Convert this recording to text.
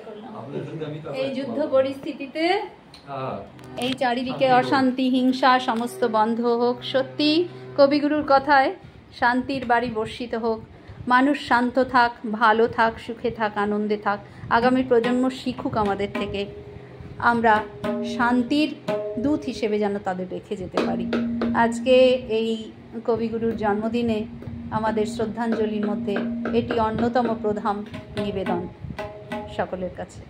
করবো? এই যুদ্ধ পরিস্থিতিতে এই চারিদিকে অশান্তি হিংসা সমস্ত বন্ধ হোক। সত্যি কবিগুরুর কথায় শান্তির বাড়ি বর্ষিত হোক, মানুষ শান্ত থাক, ভালো থাক, সুখে থাক, আনন্দে থাক, আগামী প্রজন্ম শিখুক আমাদের থেকে, আমরা শান্তির দূত হিসেবে যেন তাদের রেখে যেতে পারি। আজকে এই কবিগুরুর জন্মদিনে আমাদের শ্রদ্ধাঞ্জলির মধ্যে এটি অন্যতম প্রধান নিবেদন সকলের কাছে।